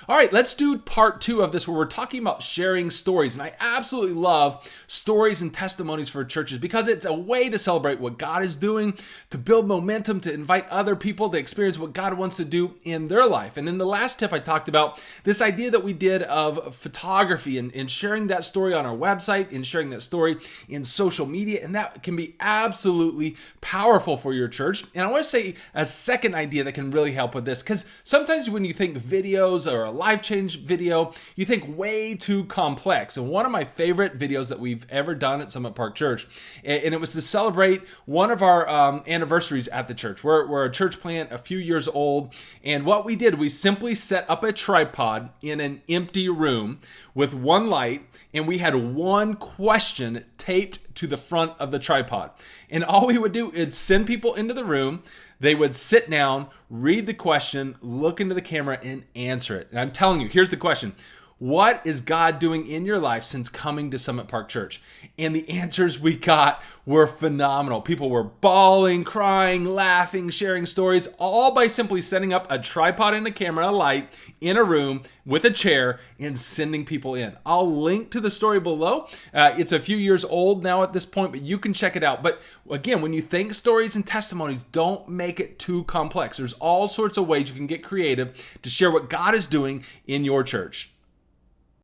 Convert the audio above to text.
All right, let's do part 2 of this where we're talking about sharing stories. And I absolutely love stories and testimonies for churches because it's a way to celebrate what God is doing, to build momentum, to invite other people to experience what God wants to do in their life. And in the last tip, I talked about this idea that we did of photography and sharing that story on our website and sharing that story in social media. And that can be absolutely powerful for your church. And I want to say a second idea that can really help with this, because sometimes when you think videos or a life change video, you think way too complex. And one of my favorite videos that we've ever done at Summit Park Church, and it was to celebrate one of our anniversaries at the church. We're a church plant a few years old, and what we did, we simply set up a tripod in an empty room with one light, and we had one question taped to the front of the tripod. And all we would do is send people into the room. They would sit down, read the question, look into the camera, and answer it. And I'm telling you, here's the question. What is God doing in your life since coming to Summit Park Church? And the answers we got were phenomenal. People were bawling, crying, laughing, sharing stories, all by simply setting up a tripod and a camera, a light in a room with a chair and sending people in. I'll link to the story below. It's a few years old now at this point, but you can check it out. But again, when you think stories and testimonies, don't make it too complex. There's all sorts of ways you can get creative to share what God is doing in your church.